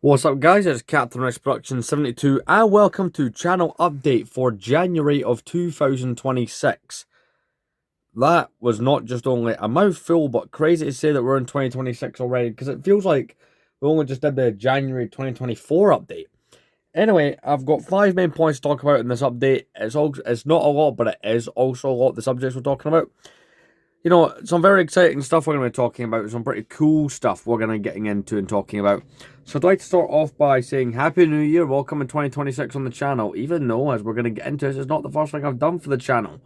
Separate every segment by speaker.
Speaker 1: What's up, guys? It's Captain Rex Production 72 and welcome to channel update for January of 2026. That was not just only a mouthful, but crazy to say that we're in 2026 already, because it feels like we only just did the January 2024 update. Anyway, I've got 5 main points to talk about in this update. It's not a lot, but it is also a lot of the subjects we're talking about. You know, some very exciting stuff we're going to be talking about. Some pretty cool stuff we're going to be getting into and talking about. So I'd like to start off by saying Happy New Year, welcome in 2026 on the channel. Even though, as we're going to get into this, it's not the first thing I've done for the channel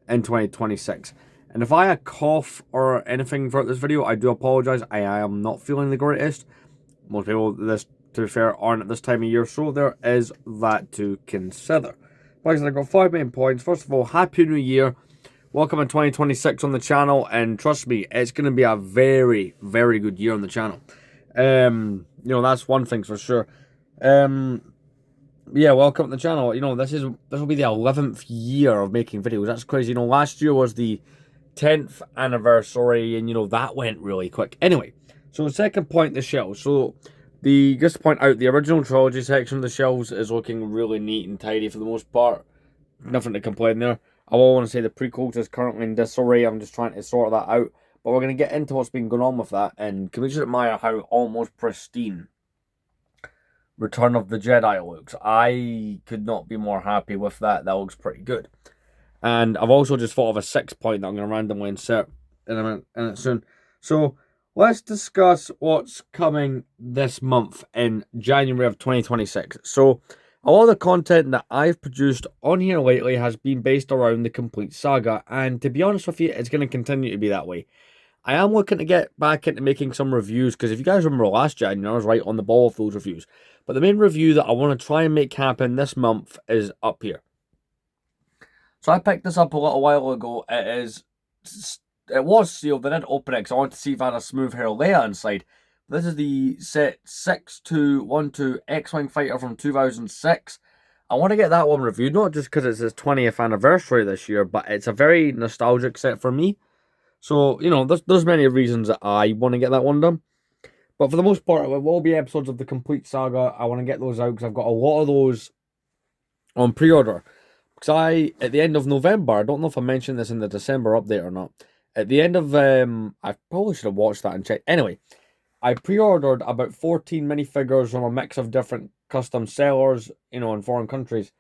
Speaker 1: in 2026. And if I cough or anything throughout this video, I do apologise. I am not feeling the greatest. Most people, to be fair, aren't at this time of year, so there is that to consider. Like I said, I've got 5 main points. First of all, Happy New Year. Welcome in 2026 on the channel, and trust me, it's going to be a very, very good year on the channel. You know, that's one thing for sure. Yeah, welcome to the channel. You know, this will be the 11th year of making videos. That's crazy. You know, last year was the 10th anniversary, and you know, that went really quick. Anyway, so the second point, the shelves. So, just to point out, the original trilogy section of the shelves is looking really neat and tidy for the most part. Nothing to complain there. I will want to say the prequels is currently in disarray. I'm just trying to sort that out. But we're going to get into what's been going on with that. And can we just admire how almost pristine Return of the Jedi looks? I could not be more happy with that. That looks pretty good. And I've also just thought of a 6th point that I'm going to randomly insert in a minute soon. So let's discuss what's coming this month in January of 2026. So a lot of the content that I've produced on here lately has been based around the complete saga, and to be honest with you, it's going to continue to be that way. I am looking to get back into making some reviews, because if you guys remember last January, I was right on the ball with those reviews. But the main review that I want to try and make happen this month is up here. So I picked this up a little while ago. It was sealed. I didn't open it because I wanted to see if I had a smooth hair Leia inside. This is the set 6212 X-Wing fighter from 2006. I want to get that one reviewed, not just because it's his 20th anniversary this year, but it's a very nostalgic set for me. So, you know, there's many reasons that I want to get that one done. But for the most part, it will be episodes of the complete saga. I want to get those out because I've got a lot of those on pre-order. Because at the end of November, I don't know if I mentioned this in the December update or not. At the end of, I probably should have watched that and checked. Anyway, I pre-ordered about 14 minifigures from a mix of different custom sellers, you know, in foreign countries,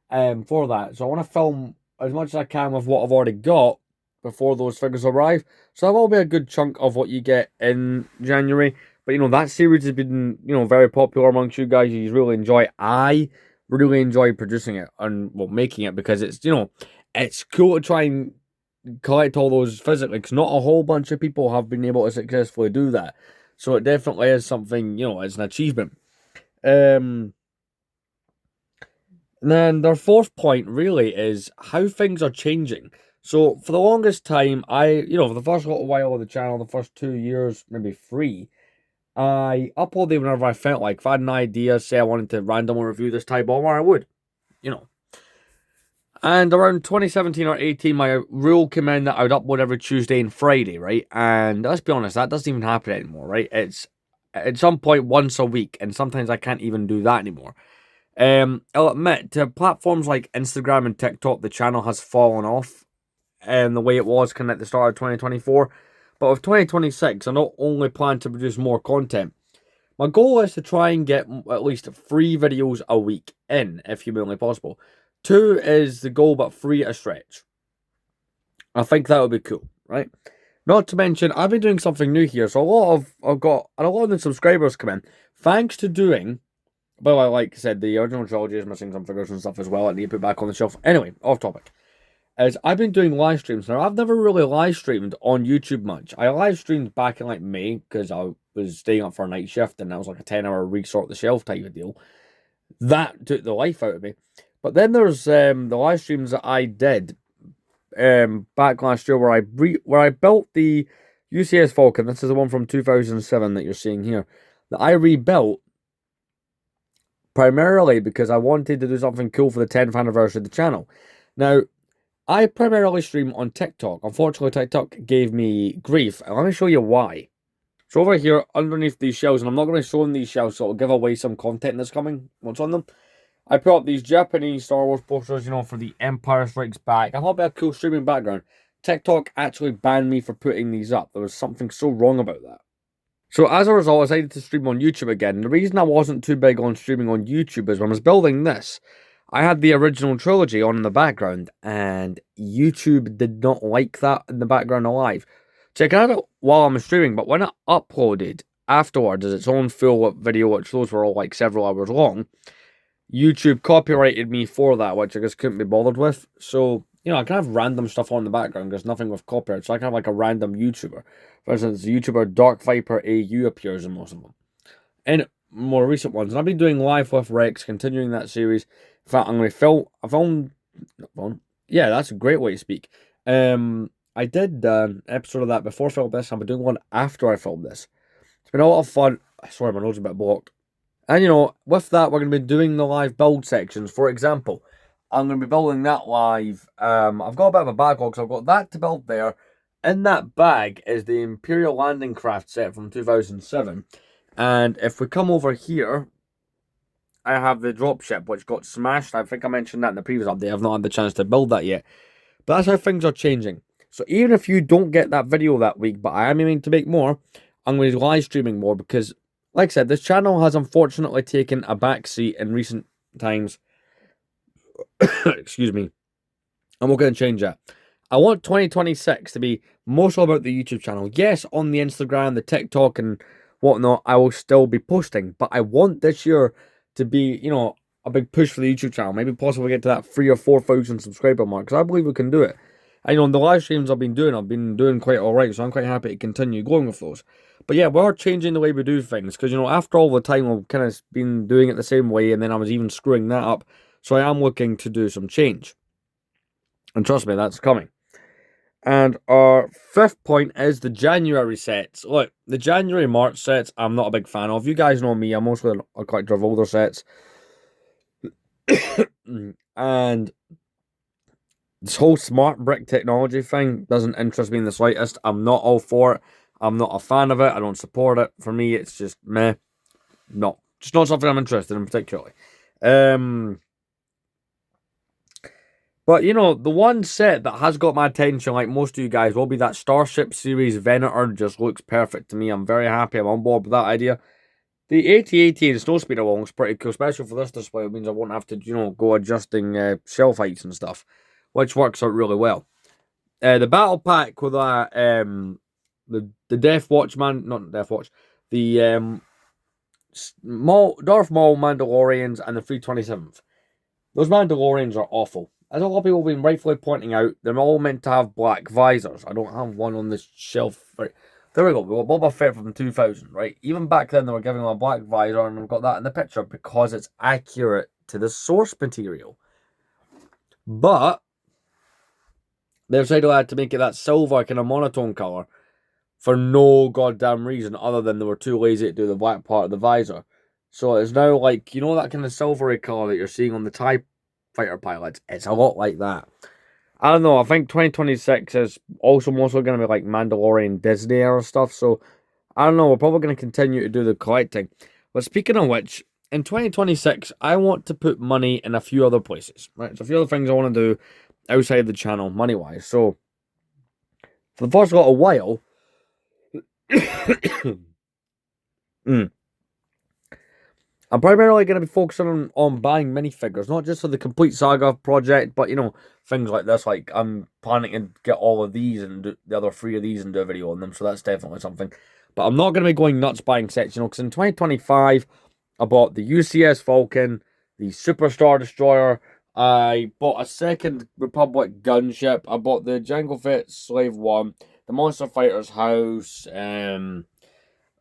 Speaker 1: for that. So I want to film as much as I can with what I've already got before those figures arrive. So that will be a good chunk of what you get in January. But, you know, that series has been, you know, very popular amongst you guys. You really enjoy it. I really enjoy producing it and, well, making it, because it's, you know, it's cool to try and collect all those physically, because not a whole bunch of people have been able to successfully do that. So it definitely is something, you know, it's an achievement. And then their 4th point really is how things are changing. So for the longest time, for the first little while of the channel, the first 2 years, maybe 3, I uploaded whenever I felt like. If I had an idea, say I wanted to randomly review this type bomber, I would, you know. And around 2017 or 18, my rule came in that I would upload every Tuesday and Friday, right? And let's be honest, that doesn't even happen anymore, right? It's at some point once a week, and sometimes I can't even do that anymore. I'll admit, to platforms like Instagram and TikTok, the channel has fallen off the way it was kind of at the start of 2024. But with 2026, I not only plan to produce more content, my goal is to try and get at least 3 videos a week in, if humanly possible. 2 is the goal, but 3 a stretch. I think that would be cool, right? Not to mention, I've been doing something new here, so I've got a lot of the subscribers come in, thanks to doing, but like I said, the original trilogy is missing some figures and stuff as well. I need to put back on the shelf. Anyway, off topic. As I've been doing live streams. Now, I've never really live streamed on YouTube much. I live streamed back in like May, because I was staying up for a night shift, and that was like a 10-hour resort the shelf type of deal. That took the life out of me. But then there's the live streams that I did back last year where I built the UCS Falcon. This is the one from 2007 that you're seeing here. That I rebuilt primarily because I wanted to do something cool for the 10th anniversary of the channel. Now, I primarily stream on TikTok. Unfortunately, TikTok gave me grief, and let me show you why. So over here, underneath these shelves, and I'm not going to show them these shelves, so it'll give away some content that's coming, what's on them. I put up these Japanese Star Wars posters, for the Empire Strikes Back. I thought it'd be a cool streaming background. TikTok actually banned me for putting these up. There was something so wrong about that. So as a result, I decided to stream on YouTube again. The reason I wasn't too big on streaming on YouTube is when I was building this, I had the original trilogy on in the background, and YouTube did not like that in the background alive. So I can have it while I'm streaming, but when I uploaded afterwards as its own full video, which those were all like several hours long, YouTube copyrighted me for that, which I just couldn't be bothered with. So, I can have random stuff on in the background. There's nothing with copyright. So I can have like a random YouTuber. For instance, the YouTuber Dark Viper AU appears in most of them. In more recent ones. And I've been doing live with Rex, continuing that series. In fact, I'm going to film. Yeah, that's a great way to speak. I did an episode of that before I filmed this. I'll be doing one after I filmed this. It's been a lot of fun. Sorry, my nose is a bit blocked. And, with that, we're going to be doing the live build sections. For example, I'm going to be building that live. I've got a bit of a backlog, so I've got that to build there. In that bag is the Imperial Landing Craft set from 2007. And if we come over here, I have the dropship, which got smashed. I think I mentioned that in the previous update. I've not had the chance to build that yet. But that's how things are changing. So even if you don't get that video that week, but I am aiming to make more, I'm going to be live streaming more because, like I said, this channel has unfortunately taken a backseat in recent times. Excuse me. And we're going to change that. I want 2026 to be mostly about the YouTube channel. Yes, on the Instagram, the TikTok, and whatnot, I will still be posting. But I want this year to be, a big push for the YouTube channel. Maybe possibly get to that 3,000 or 4,000 subscriber mark. Because I believe we can do it. And, the live streams I've been doing quite alright. So I'm quite happy to continue going with those. But yeah, we are changing the way we do things. Because, after all the time I've kind of been doing it the same way. And then I was even screwing that up. So I am looking to do some change. And trust me, that's coming. And our fifth point is the January sets. Look, the January-March sets, I'm not a big fan of. You guys know me, I'm mostly a collector of older sets. And this whole smart brick technology thing doesn't interest me in the slightest. I'm not all for it. I'm not a fan of it. I don't support it. For me, it's just meh. No, just not something I'm interested in particularly. But, the one set that has got my attention, like most of you guys, will be that Starship Series Venator. Just looks perfect to me. I'm very happy. I'm on board with that idea. The 8080 and Snowspeeder along is pretty cool, especially for this display. It means I won't have to, go adjusting shelf heights and stuff, which works out really well. The battle pack with the Death Watch man, not Death Watch, the Darth Maul Mandalorians and the 327th. Those Mandalorians are awful. As a lot of people have been rightfully pointing out, they're all meant to have black visors. I don't have one on this shelf. Right. There we go. We got Boba Fett from 2000, right? Even back then, they were giving him a black visor, and I've got that in the picture because it's accurate to the source material. But they've decided I had to make it that silver kind of monotone colour for no goddamn reason other than they were too lazy to do the black part of the visor. So it's now like, that kind of silvery colour that you're seeing on the TIE fighter pilots? It's a lot like that. I don't know, I think 2026 is also mostly going to be like Mandalorian Disney era stuff, so I don't know, we're probably going to continue to do the collecting. But speaking of which, in 2026, I want to put money in a few other places, right? So a few other things I want to do outside the channel, money-wise. So, for the first little while, I'm primarily going to be focusing on buying minifigures, not just for the Complete Saga project, but, things like this. Like, I'm planning to get all of these and do the other 3 of these and do a video on them, so that's definitely something. But I'm not going to be going nuts buying sets, because in 2025, I bought the UCS Falcon, the Superstar Destroyer, I bought a second Republic gunship, I bought the Jango Fett Slave 1, the Monster Fighter's House, I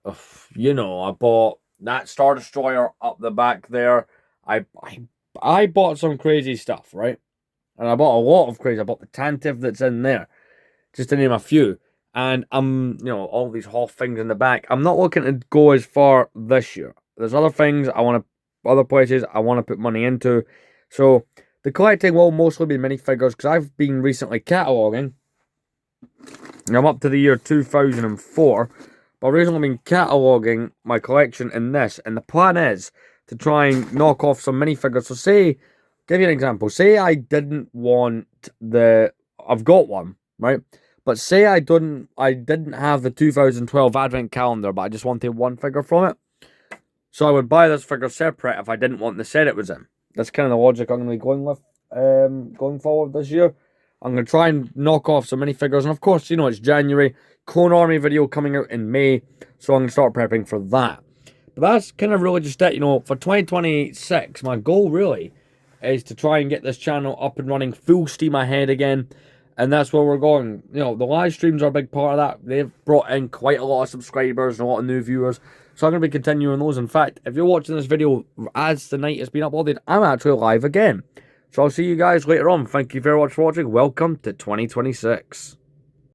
Speaker 1: bought that Star Destroyer up the back there. I bought some crazy stuff, right? And I bought a lot of crazy. I bought the Tantive that's in there, just to name a few. And all these Hoth things in the back. I'm not looking to go as far this year. There's other things other places I want to put money into. So the collecting will mostly be minifigures because I've been recently cataloguing. I'm up to the year 2004. But recently I've been cataloguing my collection in this, and the plan is to try and knock off some minifigures. So say, give you an example. Say I didn't want I've got one, right? But say I didn't have the 2012 Advent calendar, but I just wanted one figure from it. So I would buy this figure separate if I didn't want the set it was in. That's kind of the logic I'm going to be going with going forward this year. I'm going to try and knock off some minifigures. And of course, you know, it's January. Clone Army video coming out in May. So I'm going to start prepping for that. But that's kind of really just it. You know, for 2026, my goal really is to try and get this channel up and running full steam ahead again. And that's where we're going. You know, the live streams are a big part of that. They've brought in quite a lot of subscribers and a lot of new viewers. So I'm going to be continuing those. In fact, if you're watching this video as the night has been uploaded, I'm actually live again. So I'll see you guys later on. Thank you very much for watching. Welcome to 2026.